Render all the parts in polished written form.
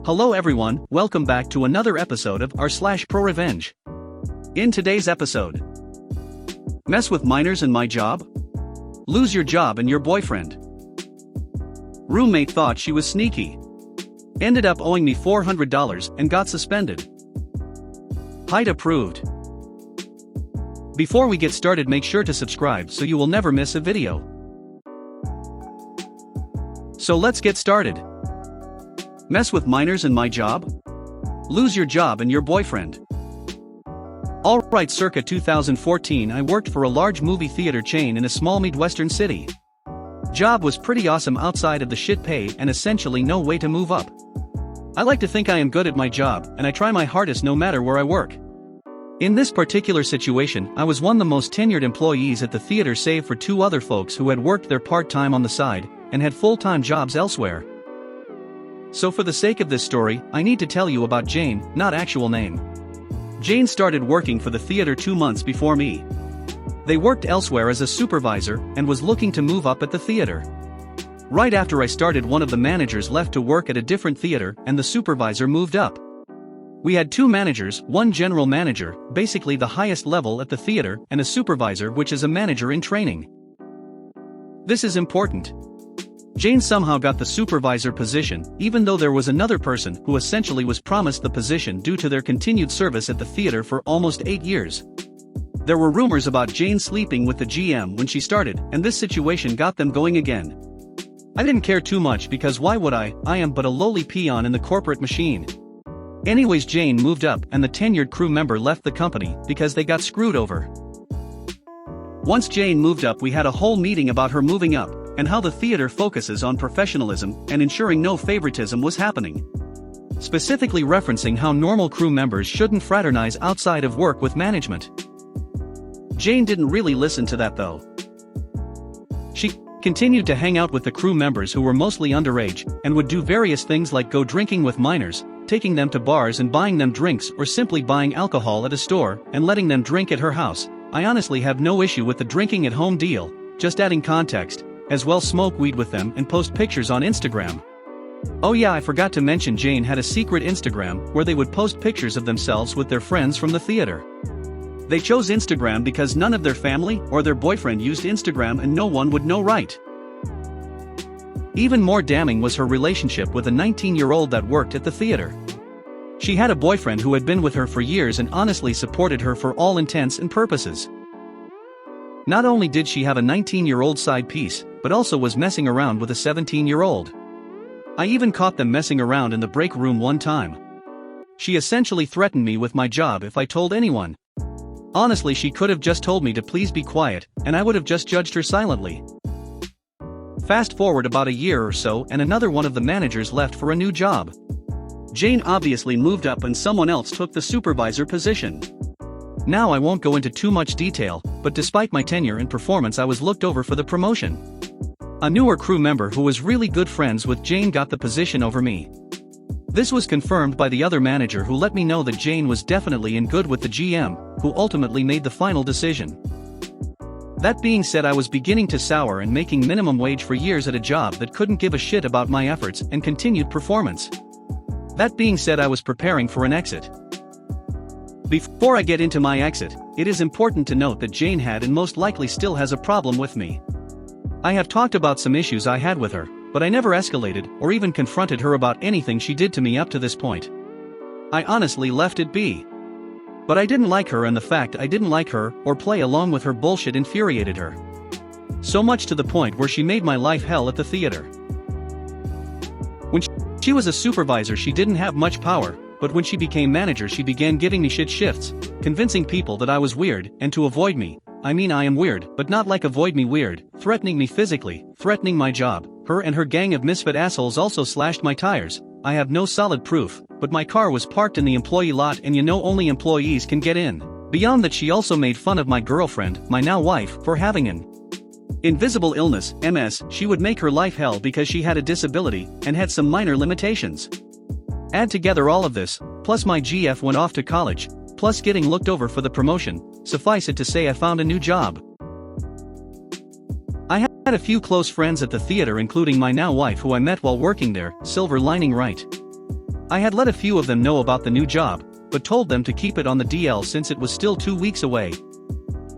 Hello everyone, welcome back to another episode of r/Pro Revenge. In today's episode, mess with minors and my job? Lose your job and your boyfriend. Roommate thought she was sneaky. Ended up owing me $400 and got suspended. Height approved. Before we get started, make sure to subscribe so you will never miss a video. So let's get started. Mess with minors and my job? Lose your job and your boyfriend. Alright, circa 2014 I worked for a large movie theater chain in a small Midwestern city. Job was pretty awesome outside of the shit pay and essentially no way to move up. I like to think I am good at my job and I try my hardest no matter where I work. In this particular situation, I was one of the most tenured employees at the theater save for two other folks who had worked their part-time on the side and had full-time jobs elsewhere. So for the sake of this story, I need to tell you about Jane, not actual name. Jane started working for the theater 2 months before me. They worked elsewhere as a supervisor and was looking to move up at the theater. Right after I started, one of the managers left to work at a different theater and the supervisor moved up. We had two managers, one general manager, basically the highest level at the theater, and a supervisor, which is a manager in training. This is important. Jane somehow got the supervisor position, even though there was another person who essentially was promised the position due to their continued service at the theater for almost 8 years. There were rumors about Jane sleeping with the GM when she started, and this situation got them going again. I didn't care too much because why would I am but a lowly peon in the corporate machine. Anyways, Jane moved up and the tenured crew member left the company because they got screwed over. Once Jane moved up, we had a whole meeting about her moving up and how the theater focuses on professionalism and ensuring no favoritism was happening. Specifically referencing how normal crew members shouldn't fraternize outside of work with management. Jane didn't really listen to that though. She continued to hang out with the crew members who were mostly underage and would do various things like go drinking with minors, taking them to bars and buying them drinks, or simply buying alcohol at a store and letting them drink at her house. I honestly have no issue with the drinking at home deal, just adding context. As well, smoke weed with them and post pictures on Instagram. Oh yeah, I forgot to mention Jane had a secret Instagram where they would post pictures of themselves with their friends from the theater. They chose Instagram because none of their family or their boyfriend used Instagram and no one would know, right? Even more damning was her relationship with a 19-year-old that worked at the theater. She had a boyfriend who had been with her for years and honestly supported her for all intents and purposes. Not only did she have a 19-year-old side piece, but also was messing around with a 17-year-old. I even caught them messing around in the break room one time. She essentially threatened me with my job if I told anyone. Honestly, she could have just told me to please be quiet, and I would have just judged her silently. Fast forward about a year or so and another one of the managers left for a new job. Jane obviously moved up and someone else took the supervisor position. Now I won't go into too much detail, but despite my tenure and performance I was looked over for the promotion. A newer crew member who was really good friends with Jane got the position over me. This was confirmed by the other manager who let me know that Jane was definitely in good with the GM, who ultimately made the final decision. That being said, I was beginning to sour and making minimum wage for years at a job that couldn't give a shit about my efforts and continued performance. That being said, I was preparing for an exit. Before I get into my exit, it is important to note that Jane had and most likely still has a problem with me. I have talked about some issues I had with her, but I never escalated or even confronted her about anything she did to me up to this point. I honestly left it be. But I didn't like her, and the fact I didn't like her or play along with her bullshit infuriated her. So much to the point where she made my life hell at the theater. When she was a supervisor, she didn't have much power. But when she became manager, she began giving me shit shifts, convincing people that I was weird, and to avoid me. I mean, I am weird, but not like avoid me weird, threatening me physically, threatening my job. Her and her gang of misfit assholes also slashed my tires. I have no solid proof, but my car was parked in the employee lot and only employees can get in. Beyond that, she also made fun of my girlfriend, my now wife, for having an invisible illness, MS. She would make her life hell because she had a disability and had some minor limitations. Add together all of this, plus my GF went off to college, plus getting looked over for the promotion, suffice it to say I found a new job. I had a few close friends at the theater, including my now wife who I met while working there. Silver lining, right? I had let a few of them know about the new job, but told them to keep it on the DL since it was still 2 weeks away.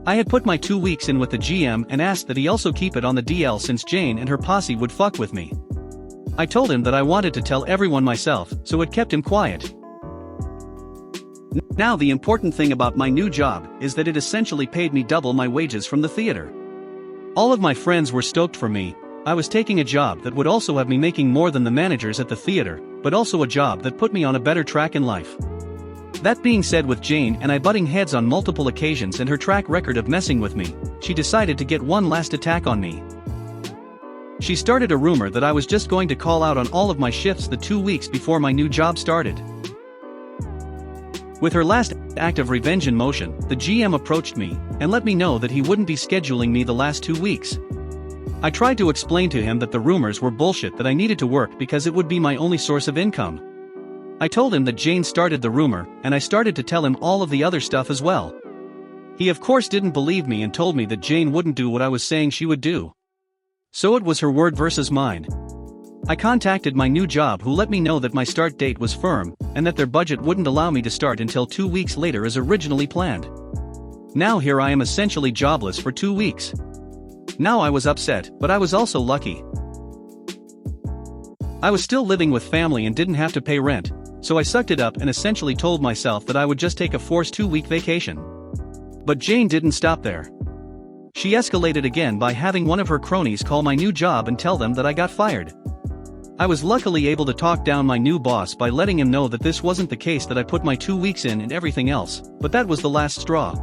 I had put my 2 weeks in with the GM and asked that he also keep it on the DL since Jane and her posse would fuck with me. I told him that I wanted to tell everyone myself, so it kept him quiet. Now the important thing about my new job is that it essentially paid me double my wages from the theater. All of my friends were stoked for me. I was taking a job that would also have me making more than the managers at the theater, but also a job that put me on a better track in life. That being said, with Jane and I butting heads on multiple occasions and her track record of messing with me, she decided to get one last attack on me. She started a rumor that I was just going to call out on all of my shifts the 2 weeks before my new job started. With her last act of revenge in motion, the GM approached me and let me know that he wouldn't be scheduling me the last 2 weeks. I tried to explain to him that the rumors were bullshit, that I needed to work because it would be my only source of income. I told him that Jane started the rumor, and I started to tell him all of the other stuff as well. He of course didn't believe me and told me that Jane wouldn't do what I was saying she would do. So it was her word versus mine. I contacted my new job, who let me know that my start date was firm, and that their budget wouldn't allow me to start until 2 weeks later as originally planned. Now here I am essentially jobless for 2 weeks. Now I was upset, but I was also lucky. I was still living with family and didn't have to pay rent, so I sucked it up and essentially told myself that I would just take a forced 2-week vacation. But Jane didn't stop there. She escalated again by having one of her cronies call my new job and tell them that I got fired. I was luckily able to talk down my new boss by letting him know that this wasn't the case, that I put my 2 weeks in and everything else, but that was the last straw.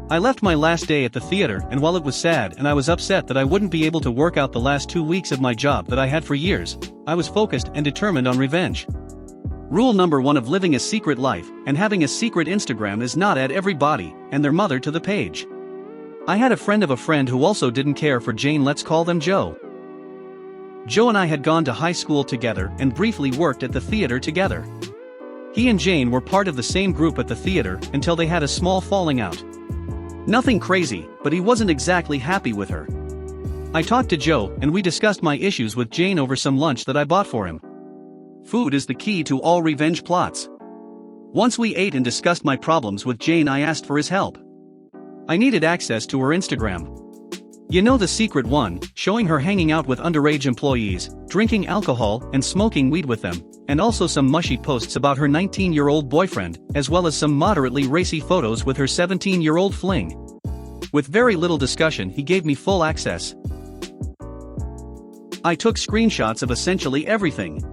I left my last day at the theater, and while it was sad and I was upset that I wouldn't be able to work out the last 2 weeks of my job that I had for years, I was focused and determined on revenge. Rule number 1 of living a secret life and having a secret Instagram is not add everybody and their mother to the page. I had a friend of a friend who also didn't care for Jane. Let's call them Joe. Joe and I had gone to high school together and briefly worked at the theater together. He and Jane were part of the same group at the theater until they had a small falling out. Nothing crazy, but he wasn't exactly happy with her. I talked to Joe and we discussed my issues with Jane over some lunch that I bought for him. Food is the key to all revenge plots. Once we ate and discussed my problems with Jane, I asked for his help. I needed access to her Instagram. You know, the secret one, showing her hanging out with underage employees, drinking alcohol and smoking weed with them, and also some mushy posts about her 19-year-old boyfriend, as well as some moderately racy photos with her 17-year-old fling. With very little discussion, he gave me full access. I took screenshots of essentially everything.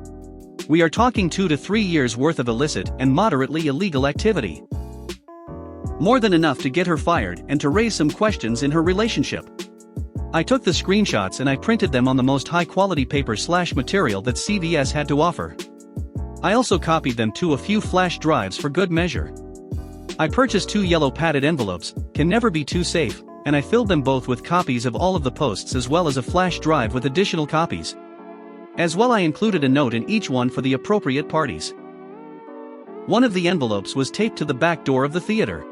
We are talking 2 to 3 years worth of illicit and moderately illegal activity. More than enough to get her fired and to raise some questions in her relationship. I took the screenshots and I printed them on the most high-quality paper/material that CVS had to offer. I also copied them to a few flash drives for good measure. I purchased 2 yellow padded envelopes, can never be too safe, and I filled them both with copies of all of the posts as well as a flash drive with additional copies. As well, I included a note in each one for the appropriate parties. One of the envelopes was taped to the back door of the theater.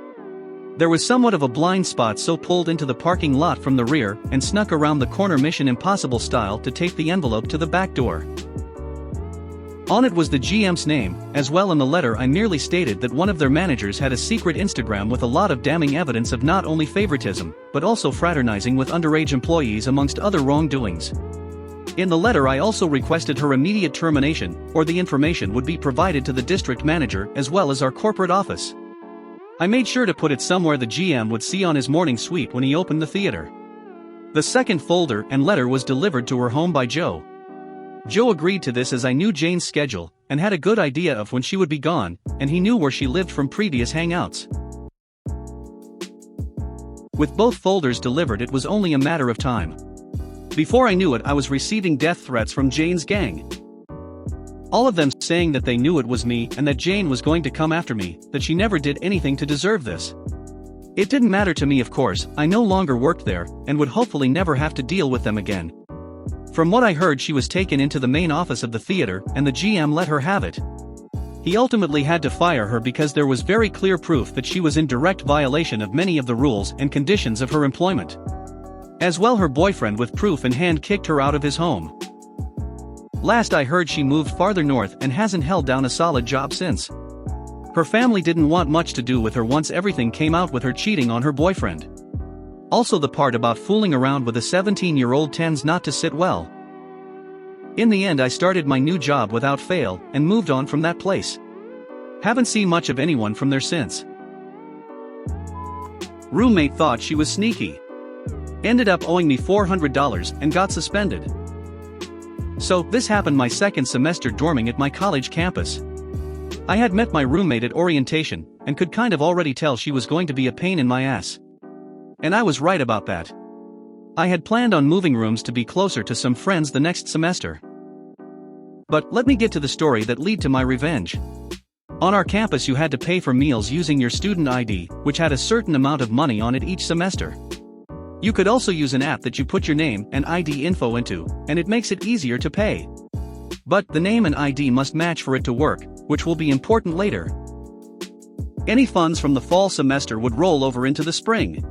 There was somewhat of a blind spot, so pulled into the parking lot from the rear and snuck around the corner Mission Impossible style to tape the envelope to the back door. On it was the GM's name, as well. In the letter I merely stated that one of their managers had a secret Instagram with a lot of damning evidence of not only favoritism, but also fraternizing with underage employees amongst other wrongdoings. In the letter I also requested her immediate termination, or the information would be provided to the district manager as well as our corporate office. I made sure to put it somewhere the GM would see on his morning sweep when he opened the theater. The second folder and letter was delivered to her home by Joe. Joe agreed to this as I knew Jane's schedule and had a good idea of when she would be gone, and he knew where she lived from previous hangouts. With both folders delivered, it was only a matter of time. Before I knew it, I was receiving death threats from Jane's gang. All of them saying that they knew it was me and that Jane was going to come after me, that she never did anything to deserve this. It didn't matter to me, of course. I no longer worked there and would hopefully never have to deal with them again. From what I heard, she was taken into the main office of the theater and the GM let her have it. He ultimately had to fire her because there was very clear proof that she was in direct violation of many of the rules and conditions of her employment. As well, her boyfriend with proof in hand kicked her out of his home. Last I heard she moved farther north and hasn't held down a solid job since. Her family didn't want much to do with her once everything came out with her cheating on her boyfriend. Also the part about fooling around with a 17-year-old tends not to sit well. In the end I started my new job without fail and moved on from that place. Haven't seen much of anyone from there since. Roommate thought she was sneaky. Ended up owing me $400 and got suspended. So, this happened my second semester dorming at my college campus. I had met my roommate at orientation, and could kind of already tell she was going to be a pain in my ass. And I was right about that. I had planned on moving rooms to be closer to some friends the next semester. But let me get to the story that led to my revenge. On our campus you had to pay for meals using your student ID, which had a certain amount of money on it each semester. You could also use an app that you put your name and ID info into, and it makes it easier to pay. But the name and ID must match for it to work, which will be important later. Any funds from the fall semester would roll over into the spring.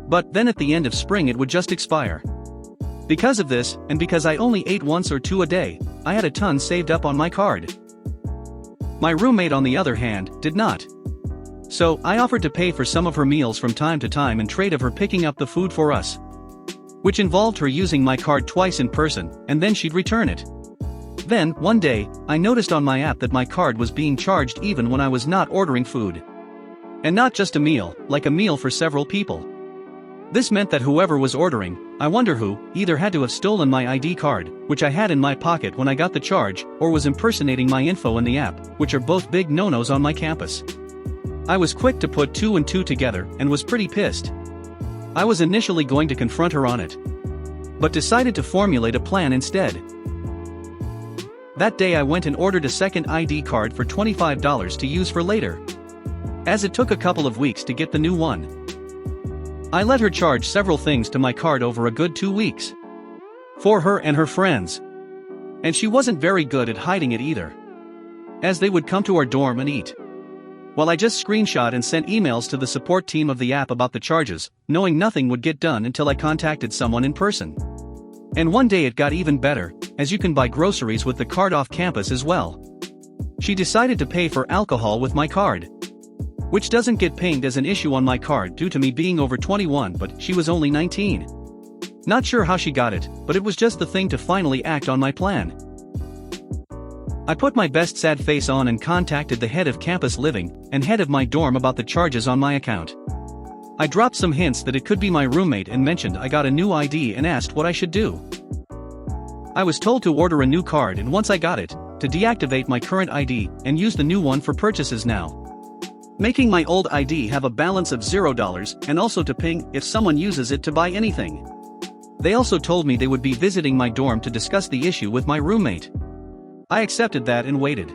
But then at the end of spring it would just expire. Because of this, and because I only ate once or two a day, I had a ton saved up on my card. My roommate on the other hand, did not. So, I offered to pay for some of her meals from time to time in trade of her picking up the food for us. Which involved her using my card twice in person, and then she'd return it. Then, one day, I noticed on my app that my card was being charged even when I was not ordering food. And not just a meal, like a meal for several people. This meant that whoever was ordering, I wonder who, either had to have stolen my ID card, which I had in my pocket when I got the charge, or was impersonating my info in the app, which are both big no-nos on my campus. I was quick to put two and two together and was pretty pissed. I was initially going to confront her on it, but decided to formulate a plan instead. That day I went and ordered a second ID card for $25 to use for later, as it took a couple of weeks to get the new one. I let her charge several things to my card over a good 2 weeks. For her and her friends. And she wasn't very good at hiding it either, as they would come to our dorm and eat. Well, I just screenshot and sent emails to the support team of the app about the charges, knowing nothing would get done until I contacted someone in person. And one day it got even better, as you can buy groceries with the card off campus as well. She decided to pay for alcohol with my card, which doesn't get pinged as an issue on my card due to me being over 21, but she was only 19. Not sure how she got it, but it was just the thing to finally act on my plan. I put my best sad face on and contacted the head of campus living and head of my dorm about the charges on my account. I dropped some hints that it could be my roommate and mentioned I got a new ID and asked what I should do. I was told to order a new card, and once I got it, to deactivate my current ID and use the new one for purchases now, making my old ID have a balance of $0 and also to ping if someone uses it to buy anything. They also told me they would be visiting my dorm to discuss the issue with my roommate. I accepted that and waited.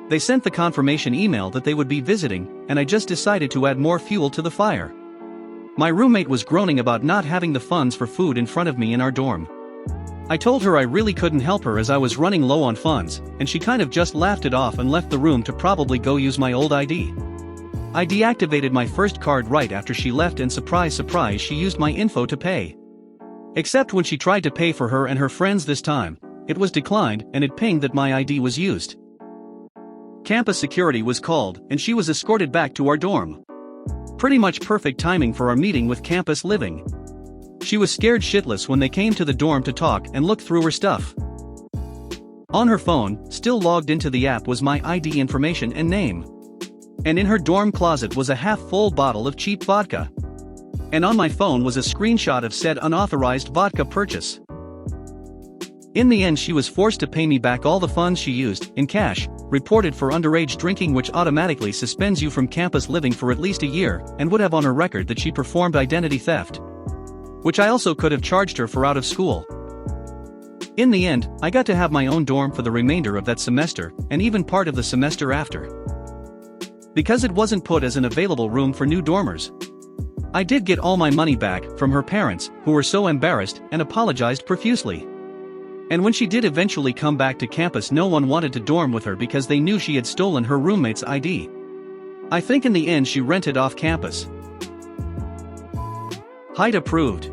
They sent the confirmation email that they would be visiting, and I just decided to add more fuel to the fire. My roommate was groaning about not having the funds for food in front of me in our dorm. I told her I really couldn't help her as I was running low on funds, and she kind of just laughed it off and left the room to probably go use my old ID. I deactivated my first card right after she left, and surprise surprise, she used my info to pay. Except when she tried to pay for her and her friends this time, it was declined and it pinged that my ID was used. Campus security was called and she was escorted back to our dorm. Pretty much perfect timing for our meeting with campus living. She was scared shitless when they came to the dorm to talk and look through her stuff. On her phone, still logged into the app, was my ID information and name. And in her dorm closet was a half-full bottle of cheap vodka. And on my phone was a screenshot of said unauthorized vodka purchase. In the end she was forced to pay me back all the funds she used, in cash, reported for underage drinking, which automatically suspends you from campus living for at least a year, and would have on her record that she performed identity theft, which I also could have charged her for out of school. In the end, I got to have my own dorm for the remainder of that semester, and even part of the semester after, because it wasn't put as an available room for new dormers. I did get all my money back from her parents, who were so embarrassed and apologized profusely. And when she did eventually come back to campus, no one wanted to dorm with her because they knew she had stolen her roommate's ID. I think in the end she rented off campus. Height approved.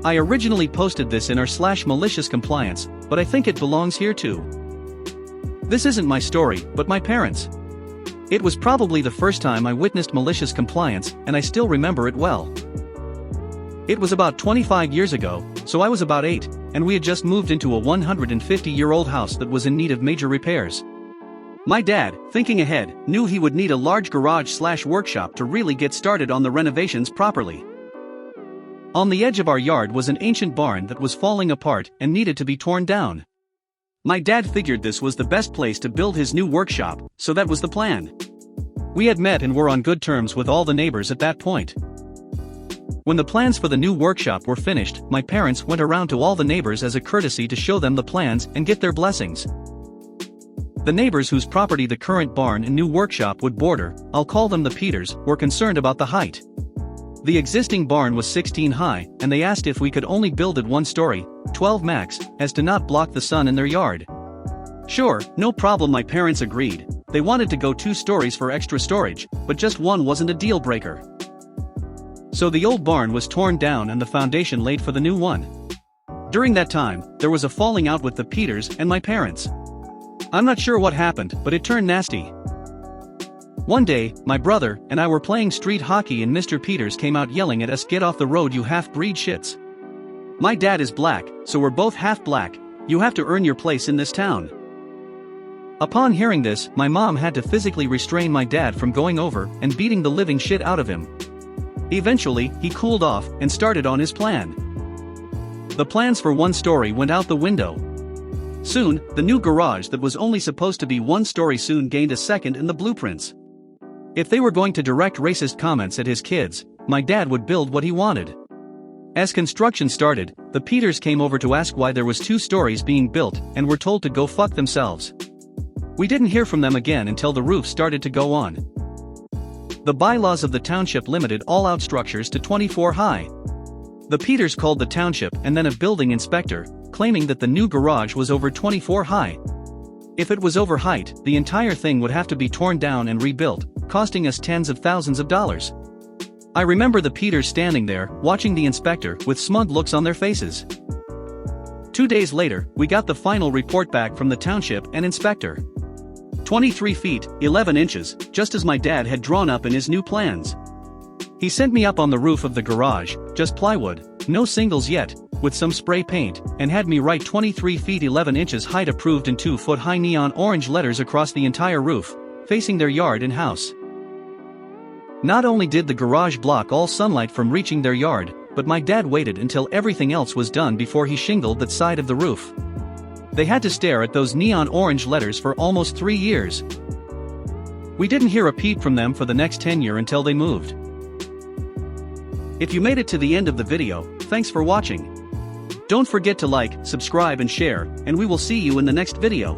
I originally posted this in r/malicious compliance, but I think it belongs here too. This isn't my story, but my parents'. It was probably the first time I witnessed malicious compliance, and I still remember it well. It was about 25 years ago, so I was about 8, and we had just moved into a 150-year-old house that was in need of major repairs. My dad, thinking ahead, knew he would need a large garage/workshop to really get started on the renovations properly. On the edge of our yard was an ancient barn that was falling apart and needed to be torn down. My dad figured this was the best place to build his new workshop, so that was the plan. We had met and were on good terms with all the neighbors at that point. When the plans for the new workshop were finished, my parents went around to all the neighbors as a courtesy to show them the plans and get their blessings. The neighbors whose property the current barn and new workshop would border, I'll call them the Peters, were concerned about the height. The existing barn was 16 high, and they asked if we could only build it 1 story, 12 max, as to not block the sun in their yard. Sure, no problem, my parents agreed. They wanted to go 2 stories for extra storage, but just 1 wasn't a deal breaker. So the old barn was torn down and the foundation laid for the new one. During that time, there was a falling out with the Peters and my parents. I'm not sure what happened, but it turned nasty. One day, my brother and I were playing street hockey and Mr. Peters came out yelling at us, "Get off the road, you half-breed shits." My dad is black, so we're both half black. You have to earn your place in this town. Upon hearing this, my mom had to physically restrain my dad from going over and beating the living shit out of him. Eventually, he cooled off and started on his plan. The plans for 1 story went out the window. Soon, the new garage that was only supposed to be 1 story soon gained a second in the blueprints. If they were going to direct racist comments at his kids, my dad would build what he wanted. As construction started, the Peters came over to ask why there was 2 stories being built and were told to go fuck themselves. We didn't hear from them again until the roof started to go on. The bylaws of the township limited all out structures to 24 high. The Peters called the township and then a building inspector, claiming that the new garage was over 24 high. If it was over height, the entire thing would have to be torn down and rebuilt, costing us tens of thousands of dollars. I remember the Peters standing there, watching the inspector with smug looks on their faces. 2 days later, we got the final report back from the township and inspector. 23 feet, 11 inches, just as my dad had drawn up in his new plans. He sent me up on the roof of the garage, just plywood, no singles yet, with some spray paint, and had me write 23 feet 11 inches height approved in 2-foot high neon orange letters across the entire roof, facing their yard and house. Not only did the garage block all sunlight from reaching their yard, but my dad waited until everything else was done before he shingled that side of the roof. They had to stare at those neon orange letters for almost 3 years. We didn't hear a peep from them for the next 10 years until they moved. If you made it to the end of the video, thanks for watching. Don't forget to like, subscribe and share, and we will see you in the next video.